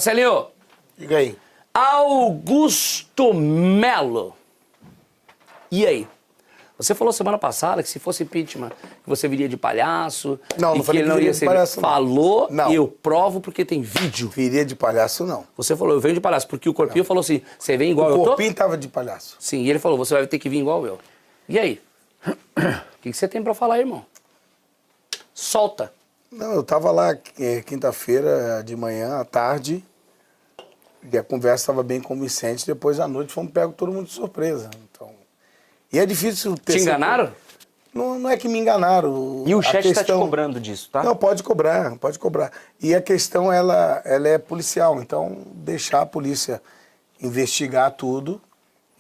Marcelinho, Diga aí. Augusto Melo. E aí? Você falou semana passada que se fosse impeachment, que você viria de palhaço. Não, e não falei ele que não viria ia de ser. palhaço, não. Falou, Não. eu provo porque tem vídeo. Viria de palhaço, não. Você falou, eu venho de palhaço, porque o Corpinho falou assim, você vem igual O eu tô? Corpinho tava de palhaço. Sim, e ele falou, você vai ter que vir igual eu. E aí? O que você tem pra falar, irmão? Solta. Não, eu tava lá quinta-feira de manhã, à tarde, e a conversa estava bem convincente. Depois, à noite, fomos pegos todo mundo de surpresa. Então, e é difícil ter... Te enganaram? Não é que me enganaram. E o chat está te questão... cobrando disso, tá? Não, pode cobrar, pode cobrar. E a questão, ela é policial, então deixar a polícia investigar tudo,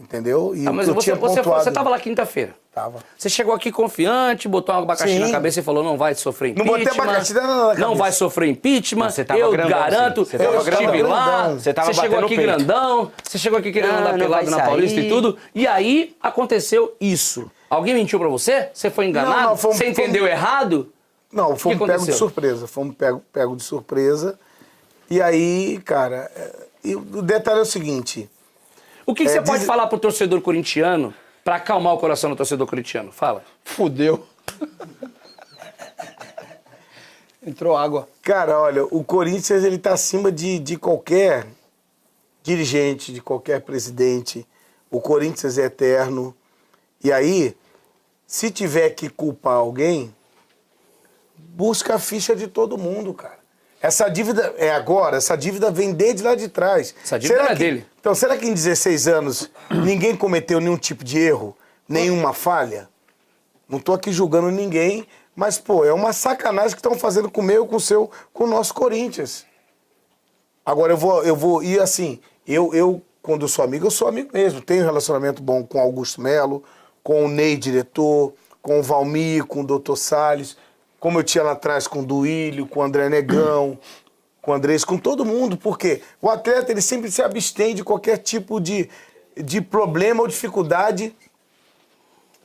entendeu? E Mas o que eu tinha pontuado... você tava lá quinta-feira. Tava. Você chegou aqui confiante, botou um abacaxi Sim. na cabeça e falou, não vai sofrer Não impeachment. botei abacaxi na cabeça. Não vai sofrer impeachment, Você tava eu grandão, garanto, sim. Você tava eu estive grandão. lá, Você tava chegou batendo aqui peito. grandão, você chegou aqui querendo andar não pelado vai na sair. Paulista e tudo, e aí aconteceu isso. Alguém mentiu pra você? Você foi enganado? Não, você entendeu errado? Não, fomos pegos de aconteceu? surpresa. Fomos pego de surpresa. E aí, cara, o detalhe é o seguinte. O que você diz- pode falar pro torcedor corintiano pra acalmar o coração do torcedor corintiano? Fala. Fudeu. Entrou água. Cara, olha, o Corinthians ele tá acima de qualquer dirigente, de qualquer presidente. O Corinthians é eterno. E aí, se tiver que culpar alguém, busca a ficha de todo mundo, cara. Essa dívida é agora, essa dívida vem desde lá de trás. Essa dívida é dele. Então, será que em 16 anos ninguém cometeu nenhum tipo de erro, nenhuma falha? Não tô aqui julgando ninguém, mas, pô, é uma sacanagem que estão fazendo com o meu, com o seu, com o nosso Corinthians. Agora, eu vou e assim, quando eu sou amigo mesmo. Tenho um relacionamento bom com o Augusto Melo, com o Ney, diretor, com o Valmir, com o Dr. Salles, como eu tinha lá atrás com o Duílio, com o André Negão, com o Andrés, com todo mundo, porque o atleta ele sempre se abstém de qualquer tipo de problema ou dificuldade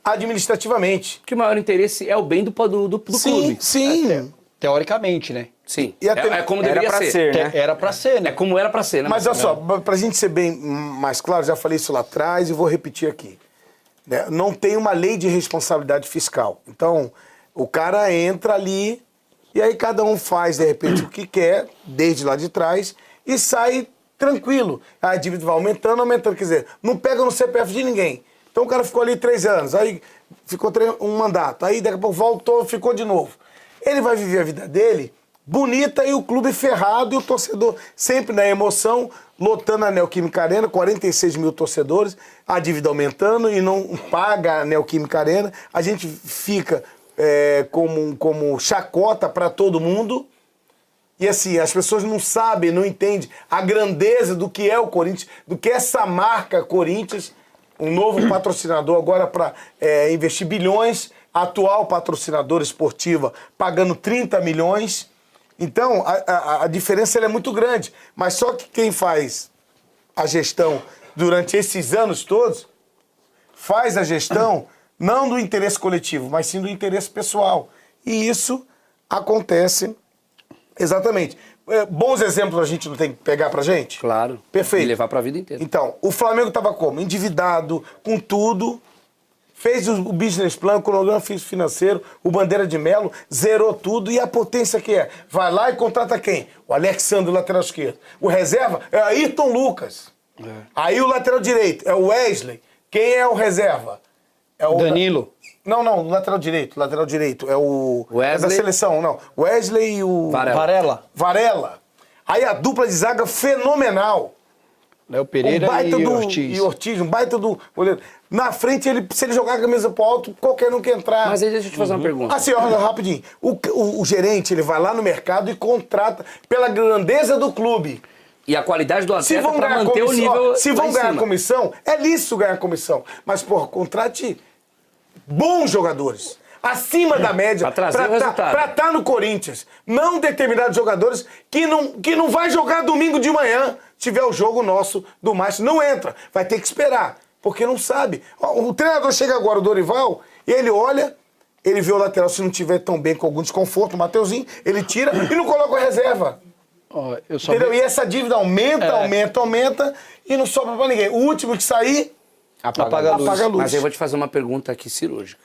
administrativamente. Que o maior interesse é o bem do clube. Sim. Teoricamente, né? Sim. E até- É como Era deveria pra ser. ser, né? Era pra ser, né? É como era pra ser, né? Mas olha só, pra gente ser bem mais claro, já falei isso lá atrás e vou repetir aqui. Né? Não tem uma lei de responsabilidade fiscal. Então, o cara entra ali e aí cada um faz, de repente, o que quer, desde lá de trás, e sai tranquilo. A dívida vai aumentando, aumentando. Quer dizer, não pega no CPF de ninguém. Então o cara ficou ali 3 anos, aí ficou um mandato, aí daqui a pouco voltou, ficou de novo. Ele vai viver a vida dele bonita e o clube ferrado e o torcedor sempre na emoção, lotando a Neoquímica Arena, 46 mil torcedores, a dívida aumentando e não paga a Neoquímica Arena. A gente fica como chacota para todo mundo. E assim, as pessoas não sabem, não entendem a grandeza do que é o Corinthians, do que é essa marca Corinthians, um novo patrocinador agora para investir bilhões, atual patrocinadora esportiva pagando 30 milhões. Então, a diferença ela é muito grande. Mas só que quem faz a gestão durante esses anos todos, faz a gestão não do interesse coletivo, mas sim do interesse pessoal. E isso acontece exatamente. Bons exemplos a gente não tem que pegar pra gente? Claro. Perfeito. E levar pra vida inteira. Então, o Flamengo estava como? Endividado, com tudo, fez o business plan, o cronograma financeiro, o Bandeira de Melo, zerou tudo, e a potência que é? Vai lá e contrata quem? O Alexandre, lateral esquerdo. O reserva é o Ayrton Lucas. Aí o lateral direito é o Wesley. Quem é o reserva? É o Danilo. Não, o lateral direito. É o... Wesley. É da seleção, não. Wesley e o... Varela. Varela. Aí a dupla de zaga fenomenal. Léo Pereira e Ortiz. E Ortiz, um baita do goleiro. Na frente, se ele jogar a camisa pro alto, qualquer um que entrar. Mas aí deixa eu te fazer uma pergunta. Assim, olha, rapidinho. O gerente, ele vai lá no mercado e contrata pela grandeza do clube. E a qualidade do Se atleta vão pra ganhar manter o comissão, nível se lá vão em ganhar cima. comissão, é lícito ganhar comissão. Mas, porra, contrate bons jogadores. Acima da média. Pra trazer o resultado. Pra estar no Corinthians. Não determinados jogadores que não vai jogar domingo de manhã. Se tiver o jogo nosso do Macho, não entra. Vai ter que esperar. Porque não sabe. Ó, o treinador chega agora, o Dorival, e ele olha, ele vê o lateral, se não tiver tão bem com algum desconforto, o Mateuzinho, ele tira e não coloca a reserva. Ó, eu só Entendeu? E essa dívida aumenta e não sobra pra ninguém. O último que sair, apaga a luz. Mas eu vou te fazer uma pergunta aqui cirúrgica.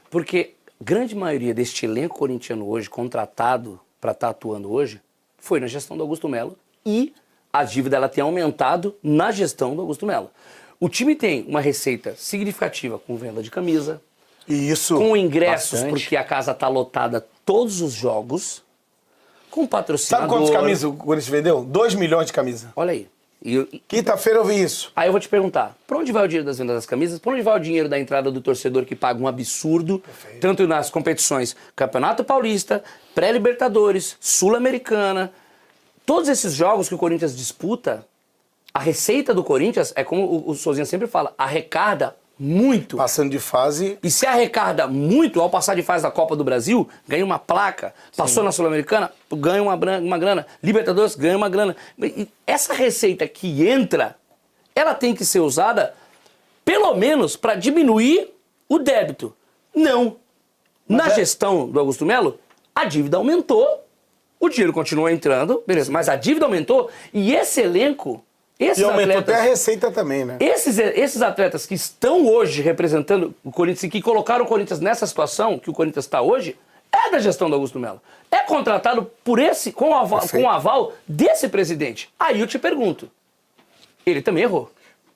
Porque grande maioria deste elenco corintiano hoje, contratado para estar atuando hoje, foi na gestão do Augusto Melo e a dívida ela tem aumentado na gestão do Augusto Melo. O time tem uma receita significativa com venda de camisa, com ingressos, bastante. porque a casa está lotada todos os jogos, com patrocinador. sabe quantas camisas o Corinthians vendeu? 2 milhões de camisas. Olha aí. Quinta-feira eu vi isso. Aí eu vou te perguntar, para onde vai o dinheiro das vendas das camisas? Para onde vai o dinheiro da entrada do torcedor que paga um absurdo, tanto nas competições Campeonato Paulista, Pré-Libertadores, Sul-Americana, todos esses jogos que o Corinthians disputa, a receita do Corinthians é como o Souzinha sempre fala, arrecada muito. Passando de fase. E se arrecada muito, ao passar de fase da Copa do Brasil, ganha uma placa. Passou na Sul-Americana, ganha uma grana. Libertadores, ganha uma grana. E essa receita que entra, ela tem que ser usada, pelo menos, para diminuir o débito. Não. Na gestão do Augusto Melo, a dívida aumentou, o dinheiro continuou entrando, beleza, mas a dívida aumentou e esse elenco... E aumentou até a receita também, né? Esses atletas que estão hoje representando o Corinthians e que colocaram o Corinthians nessa situação que o Corinthians está hoje, é da gestão do Augusto Melo. É contratado por com o aval desse presidente. Aí eu te pergunto, ele também errou?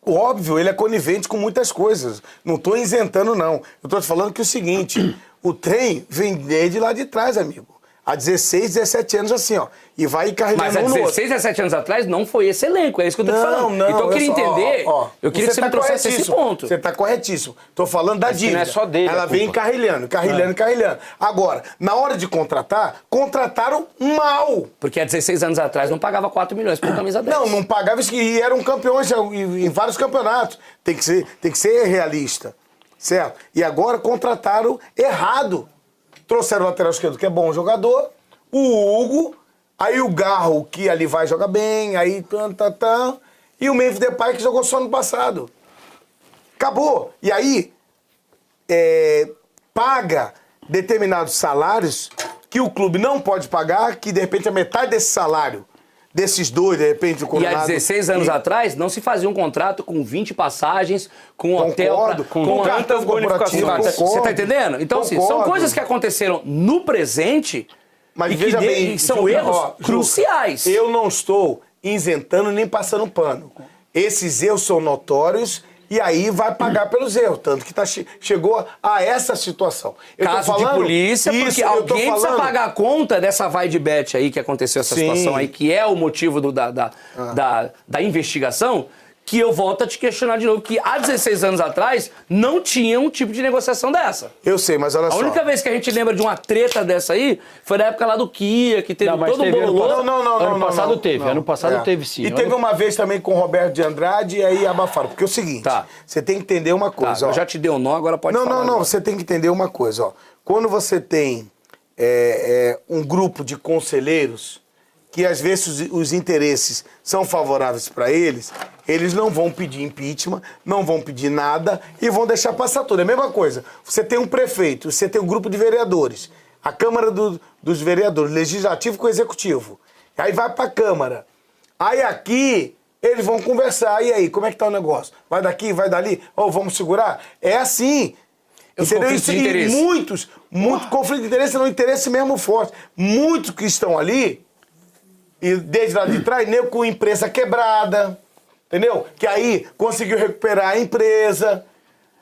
Óbvio, ele é conivente com muitas coisas. Não estou isentando, não. Eu estou te falando que é o seguinte, o trem vem desde lá de trás, amigo. Há 16, 17 anos assim, ó. E vai encarregando Mas há 16, 17 anos atrás não foi esse elenco, é isso que eu tô te falando. Não, então eu queria entender, eu queria que você me trouxesse esse ponto. Você tá corretíssimo. Tô falando da dívida. não é só dele Ela vem encarrilhando. Agora, na hora de contratar, contrataram mal. Porque há 16 anos atrás não pagava 4 milhões por camisa 10. Não pagava isso e eram campeões em vários campeonatos. Tem que ser realista, certo? E agora contrataram errado. Trouxeram o lateral esquerdo, que é bom jogador, o Hugo, aí o Garro, que ali vai jogar bem, aí e o Memphis Depay, que jogou só no passado. Acabou. E aí, paga determinados salários que o clube não pode pagar, que de repente a metade desse salário, desses dois, de repente, o Coronado... E há 16 anos atrás, não se fazia um contrato com 20 passagens, com hotel... com cartão corporativo, Você tá entendendo? Então, assim, são coisas que aconteceram no presente mas e veja bem, são erros cruciais. Eu não estou isentando nem passando pano. Esses erros são notórios e aí vai pagar pelos erros. Tanto que chegou a essa situação. Caso de polícia, porque alguém precisa pagar a conta dessa vai de bet aí que aconteceu essa situação aí, que é o motivo da investigação, que eu volto a te questionar de novo, que há 16 anos atrás não tinha um tipo de negociação dessa. Eu sei, mas olha só. A única vez que a gente lembra de uma treta dessa aí foi na época lá do Kia, que teve todo o bololô. Ano passado teve, ano passado teve sim. E teve uma vez também com o Roberto de Andrade e aí abafaram. Porque é o seguinte, você tem que entender uma coisa, ó. Eu já te dei um nó, agora pode falar. Não, você tem que entender uma coisa, ó. Quando você tem um grupo de conselheiros que às vezes os interesses são favoráveis para eles, eles não vão pedir impeachment, não vão pedir nada e vão deixar passar tudo. É a mesma coisa. Você tem um prefeito, você tem um grupo de vereadores, a Câmara dos Vereadores, Legislativo com o Executivo. Aí vai para a Câmara. Aí aqui eles vão conversar. E aí, como é que tá o negócio? Vai daqui, vai dali? Ou vamos segurar? É assim. Entendeu? Isso, e muitos conflito de interesse, não interesse mesmo forte. Muitos que estão ali, e desde lá de trás, nego com empresa quebrada, entendeu? Que aí conseguiu recuperar a empresa.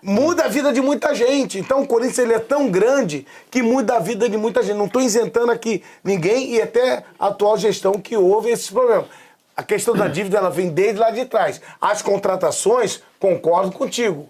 Muda a vida de muita gente. Então o Corinthians ele é tão grande que muda a vida de muita gente. Não estou isentando aqui ninguém e até a atual gestão que houve esses problemas. A questão da dívida ela vem desde lá de trás. As contratações, concordo contigo,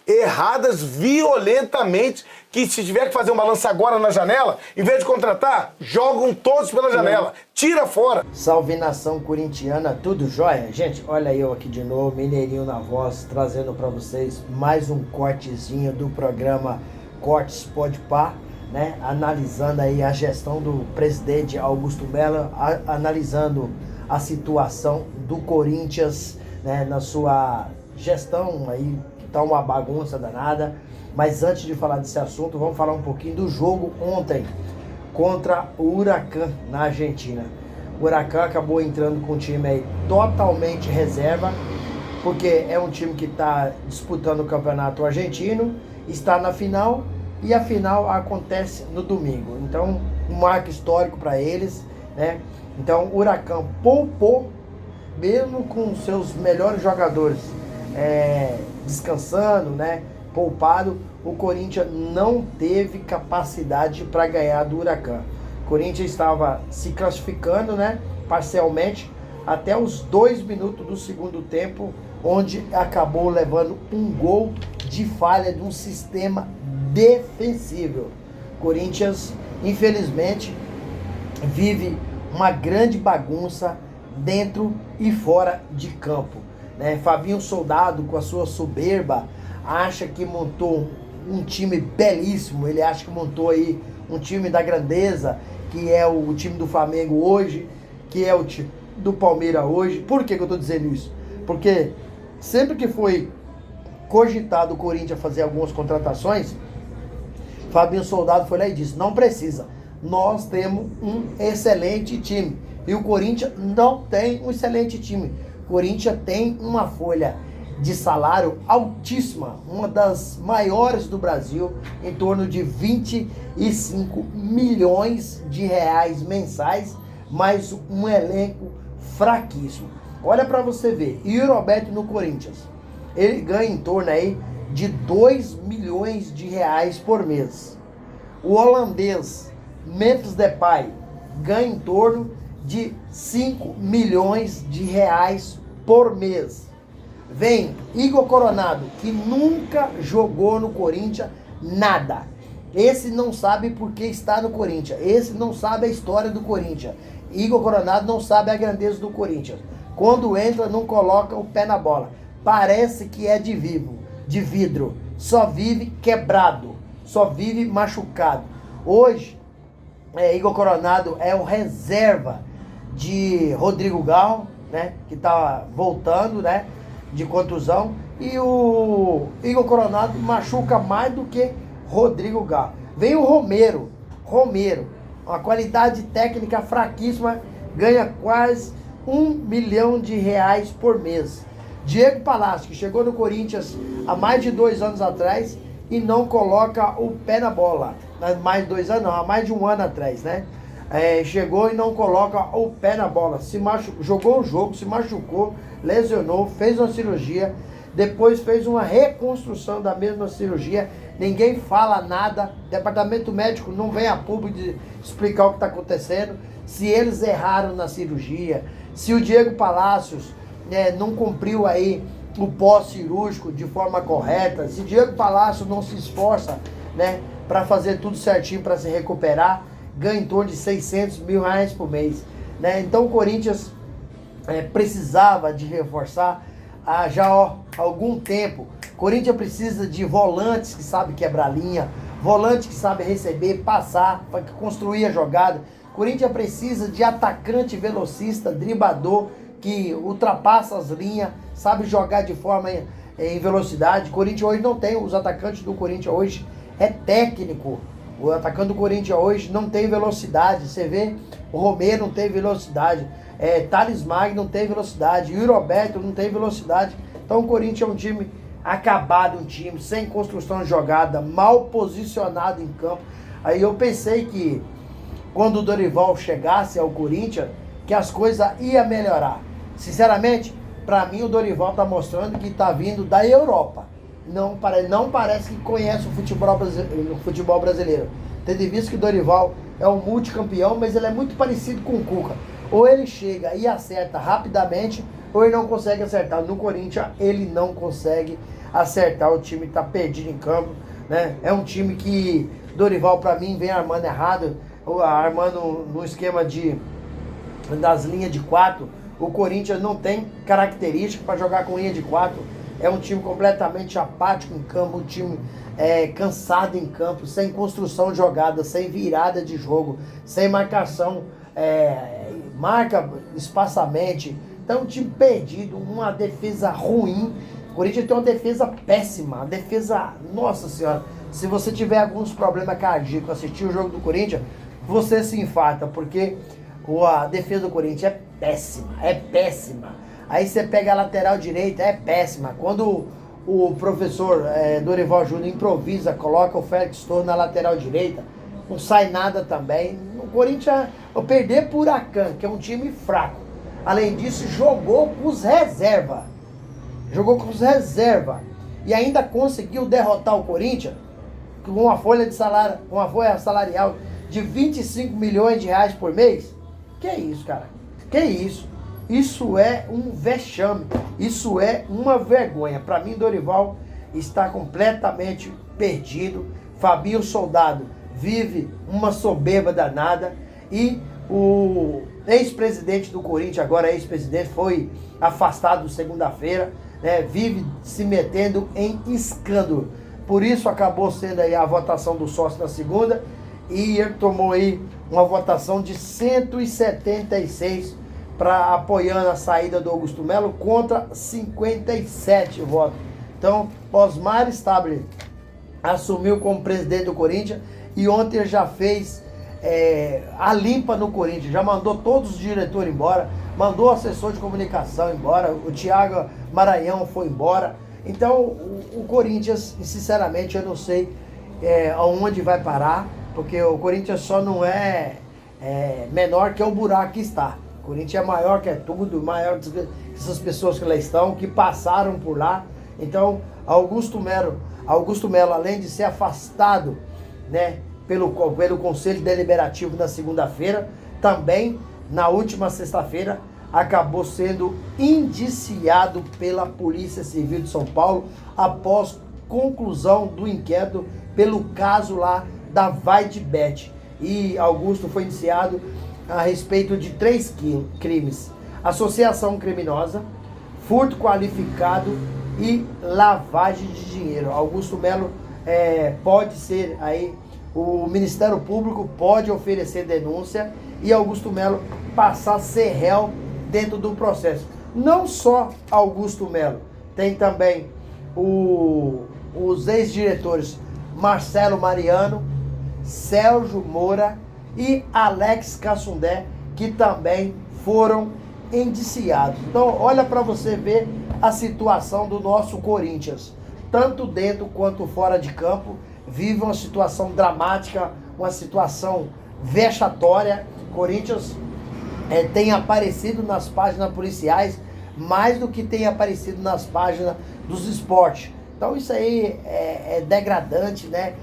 erradas violentamente, que se tiver que fazer uma lança agora na janela, em vez de contratar, jogam todos pela janela. Tira fora. Salve nação corintiana, tudo jóia? Gente, olha eu aqui de novo, Mineirinho na voz, trazendo para vocês mais um cortezinho do programa Cortes Podpah, né? Analisando aí a gestão do presidente Augusto Melo, analisando a situação do Corinthians, né? Na sua gestão aí, tá uma bagunça danada. Mas antes de falar desse assunto, vamos falar um pouquinho do jogo ontem contra o Huracan na Argentina. O Huracan acabou entrando com um time aí totalmente reserva, porque é um time que está disputando o campeonato argentino, está na final, e a final acontece no domingo. Então, um marco histórico para eles, né? Então, o Huracan poupou, mesmo com seus melhores jogadores descansando, né? Poupado, o Corinthians não teve capacidade para ganhar do Huracan. O Corinthians estava se classificando, né? Parcialmente, até os 2 minutos do segundo tempo, onde acabou levando um gol de falha de um sistema defensivo. Corinthians, infelizmente, vive uma grande bagunça dentro e fora de campo, né? Fabinho Soldado, com a sua soberba, acha que montou um time belíssimo. Ele acha que montou aí um time da grandeza, que é o time do Flamengo hoje, que é o time do Palmeiras hoje. Por que eu estou dizendo isso? Porque sempre que foi cogitado o Corinthians fazer algumas contratações, Fabinho Soldado foi lá e disse: não precisa, nós temos um excelente time. E o Corinthians não tem um excelente time. O Corinthians tem uma folha de salário altíssima, uma das maiores do Brasil, em torno de 25 milhões de reais mensais, mas um elenco fraquíssimo. Olha para você ver, e o Roberto no Corinthians, ele ganha em torno aí de 2 milhões de reais por mês. O holandês Memphis Depay ganha em torno de 5 milhões de reais por mês. Vem Igor Coronado, que nunca jogou no Corinthians nada. Esse não sabe por que está no Corinthians. Esse não sabe a história do Corinthians. Igor Coronado não sabe a grandeza do Corinthians. Quando entra, não coloca o pé na bola. Parece que é de vidro. Só vive quebrado. Só vive machucado. Hoje, Igor Coronado é o reserva de Rodrigo Garro, né? Que está voltando, né? De contusão, e o Igor Coronado machuca mais do que Rodrigo Garro. Vem o Romero, uma qualidade técnica fraquíssima, ganha quase 1 milhão de reais por mês. Diego Palácio, que chegou no Corinthians há mais de 2 anos atrás e não coloca o pé na bola. Mais de 2 anos não, há mais de 1 ano atrás, né? Chegou e não coloca o pé na bola. Jogou um jogo, se machucou, lesionou, fez uma cirurgia, depois fez uma reconstrução da mesma cirurgia. Ninguém fala nada, departamento médico não vem a público de explicar o que está acontecendo, se eles erraram na cirurgia, se o Diego Palácios não cumpriu aí o pós-cirúrgico de forma correta, se o Diego Palácios não se esforça, né, para fazer tudo certinho para se recuperar, ganha em torno de 600 mil reais por mês, né? Então o Corinthians precisava de reforçar já há algum tempo. O Corinthians precisa de volantes que sabem quebrar linha, volante que sabe receber, passar, para construir a jogada. O Corinthians precisa de atacante velocista, driblador, que ultrapassa as linhas, sabe jogar de forma em velocidade. O Corinthians hoje não tem, os atacantes do Corinthians hoje é técnico. O atacante do Corinthians hoje não tem velocidade. Você vê, o Romero não tem velocidade. Thales Magno não tem velocidade. O Roberto não tem velocidade. Então o Corinthians é um time acabado, um time sem construção de jogada, mal posicionado em campo. Aí eu pensei que quando o Dorival chegasse ao Corinthians, que as coisas iam melhorar. Sinceramente, para mim o Dorival está mostrando que está vindo da Europa. Não parece que conhece o futebol brasileiro. Tendo visto que o Dorival é um multicampeão, mas ele é muito parecido com o Cuca. Ou ele chega e acerta rapidamente, ou ele não consegue acertar. No Corinthians, ele não consegue acertar. O time está perdido em campo, né? É um time que Dorival, para mim, vem armando errado, armando no esquema das linhas de 4. O Corinthians não tem característica para jogar com linha de 4. É um time completamente apático em campo, um time cansado em campo, sem construção de jogada, sem virada de jogo, sem marcação, marca espaçamente. Então, um time perdido, uma defesa ruim. O Corinthians tem uma defesa péssima, uma defesa, nossa senhora, se você tiver alguns problemas cardíacos, assistir o jogo do Corinthians, você se infarta, porque A defesa do Corinthians é péssima. Aí você pega a lateral direita, é péssima. Quando o professor Dorival Júnior improvisa, coloca o Félix Torres na lateral direita, não sai nada também. O Corinthians, eu perder por Huracan, que é um time fraco. Além disso, jogou com os reservas. E ainda conseguiu derrotar o Corinthians com uma folha salarial de 25 milhões de reais por mês. Que isso, cara? Que isso? Isso é um vexame. Isso é uma vergonha. Para mim, Dorival está completamente perdido. Fabinho Soldado vive uma soberba danada. E o ex-presidente do Corinthians, agora ex-presidente, foi afastado segunda-feira, né? Vive se metendo em escândalo. Por isso acabou sendo aí a votação do sócio na segunda. E ele tomou aí uma votação de 176 para apoiando a saída do Augusto Melo contra 57 votos. Então, Osmar Stabile assumiu como presidente do Corinthians e ontem já fez a limpa no Corinthians, já mandou todos os diretores embora, mandou o assessor de comunicação embora, o Thiago Maranhão foi embora. Então, o Corinthians, sinceramente, eu não sei aonde vai parar, porque o Corinthians só não é menor que o buraco que está. O Corinthians é maior que tudo, maior que essas pessoas que lá estão, que passaram por lá. Então, Augusto Melo, além de ser afastado, né, pelo Conselho Deliberativo na segunda-feira, também, na última sexta-feira, acabou sendo indiciado pela Polícia Civil de São Paulo após conclusão do inquérito pelo caso lá da Vaidbet. E Augusto foi indiciado a respeito de 3 crimes: associação criminosa, furto qualificado e lavagem de dinheiro. Augusto Melo pode ser aí, o Ministério Público pode oferecer denúncia e Augusto Melo passar a ser réu dentro do processo. Não só Augusto Melo, tem também os ex-diretores Marcelo Mariano, Sérgio Moura e Alex Cassundé, que também foram indiciados. Então, olha para você ver a situação do nosso Corinthians, tanto dentro quanto fora de campo, vive uma situação dramática, uma situação vexatória. Corinthians tem aparecido nas páginas policiais mais do que tem aparecido nas páginas dos esportes. Então isso aí é degradante, né?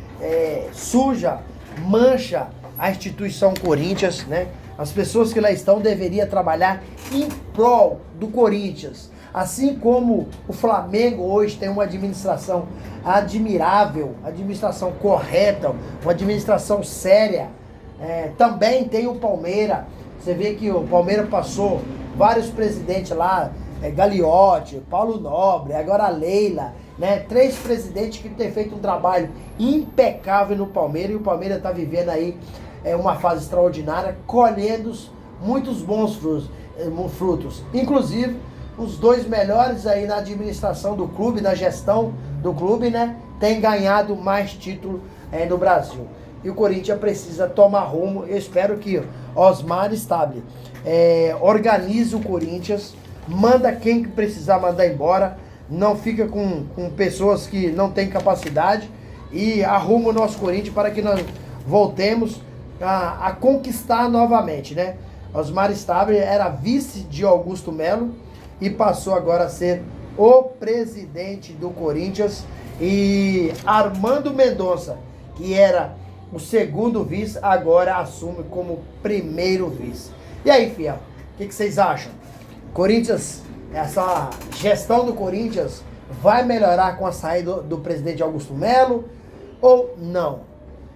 Suja, mancha a instituição Corinthians, né? As pessoas que lá estão deveriam trabalhar em prol do Corinthians. Assim como o Flamengo hoje tem uma administração admirável, administração correta, uma administração séria, também tem o Palmeiras. Você vê que o Palmeiras passou vários presidentes lá, Gagliotti, Paulo Nobre, agora a Leila, né? 3 presidentes que têm feito um trabalho impecável no Palmeiras, e o Palmeiras está vivendo aí uma fase extraordinária, colhendo muitos bons frutos. Inclusive, os 2 melhores aí na administração do clube, na gestão do clube, né? Tem ganhado mais títulos no Brasil. E o Corinthians precisa tomar rumo. Eu espero que Osmar Stabile organize o Corinthians, manda quem que precisar mandar embora, não fica com pessoas que não têm capacidade, e arruma o nosso Corinthians para que nós voltemos a conquistar novamente, né? Osmar Stabile era vice de Augusto Melo e passou agora a ser o presidente do Corinthians, e Armando Mendonça, que era o segundo vice, agora assume como primeiro vice. E aí, fiel, o que vocês acham? Corinthians, essa gestão do Corinthians vai melhorar com a saída do presidente Augusto Melo ou não?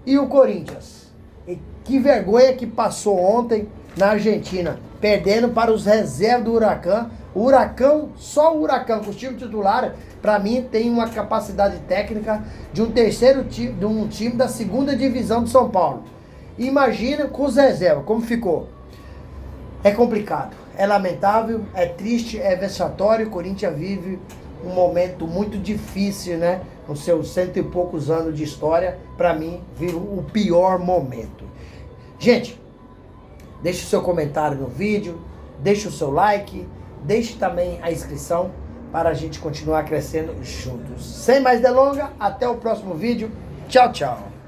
E o Corinthians? E que vergonha que passou ontem na Argentina, perdendo para os reservas do Huracan. O Huracan, só o Huracan, com os times titulares, para mim tem uma capacidade técnica de um terceiro time, de um time da segunda divisão de São Paulo. Imagina com os reservas, como ficou. É complicado, é lamentável, é triste, é vexatório. O Corinthians vive um momento muito difícil, né? Com seus 100 e poucos anos de história, para mim, vive o pior momento. Gente, Deixe o seu comentário no vídeo, deixe o seu like, deixe também a inscrição para a gente continuar crescendo juntos. Sem mais delongas, até o próximo vídeo. Tchau, tchau.